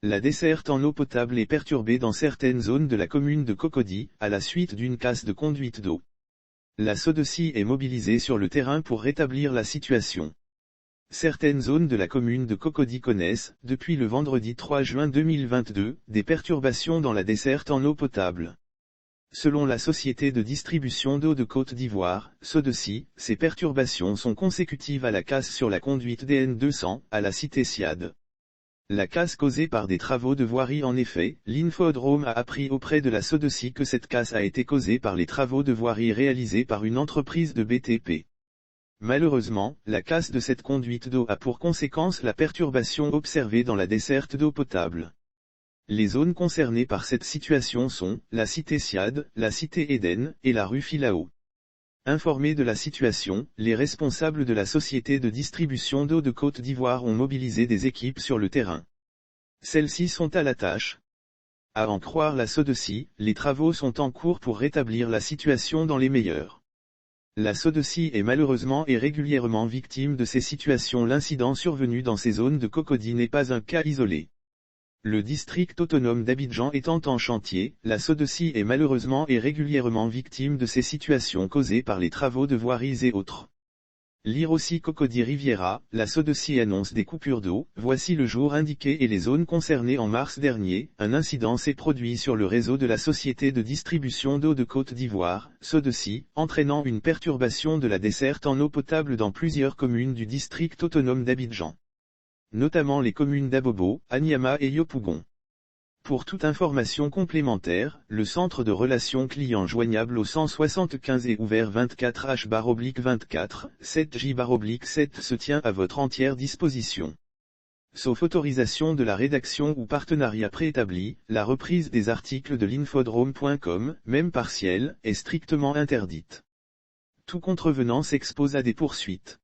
La desserte en eau potable est perturbée dans certaines zones de la commune de Cocody, à la suite d'une casse de conduite d'eau. La SODECI est mobilisée sur le terrain pour rétablir la situation. Certaines zones de la commune de Cocody connaissent, depuis le vendredi 3 juin 2022, des perturbations dans la desserte en eau potable. Selon la Société de distribution d'eau de Côte d'Ivoire, SODECI, ces perturbations sont consécutives à la casse sur la conduite DN200, à la cité Siad. La casse causée par des travaux de voirie. En effet, l'Infodrome a appris auprès de la SODECI que cette casse a été causée par les travaux de voirie réalisés par une entreprise de BTP. Malheureusement, la casse de cette conduite d'eau a pour conséquence la perturbation observée dans la desserte d'eau potable. Les zones concernées par cette situation sont, la cité Siad, la cité Eden, et la rue Filao. Informés de la situation, les responsables de la Société de distribution d'eau de Côte d'Ivoire ont mobilisé des équipes sur le terrain. Celles-ci sont à la tâche. À en croire la SODECI, les travaux sont en cours pour rétablir la situation dans les meilleurs. La SODECI est malheureusement et régulièrement victime de ces situations. L'incident survenu dans ces zones de Cocody n'est pas un cas isolé. Le district autonome d'Abidjan étant en chantier, la SODECI est malheureusement et régulièrement victime de ces situations causées par les travaux de voiries et autres. Lire aussi Cocody Riviera, la SODECI annonce des coupures d'eau. Voici le jour indiqué et les zones concernées. En mars dernier, un incident s'est produit sur le réseau de la Société de distribution d'eau de Côte d'Ivoire, SODECI, entraînant une perturbation de la desserte en eau potable dans plusieurs communes du district autonome d'Abidjan. Notamment les communes d'Abobo, Anyama et Yopougon. Pour toute information complémentaire, le centre de relations clients joignable au 175 est ouvert 24h/24, 7J/7 se tient à votre entière disposition. Sauf autorisation de la rédaction ou partenariat préétabli, la reprise des articles de l'infodrome.com, même partielle, est strictement interdite. Tout contrevenant s'expose à des poursuites.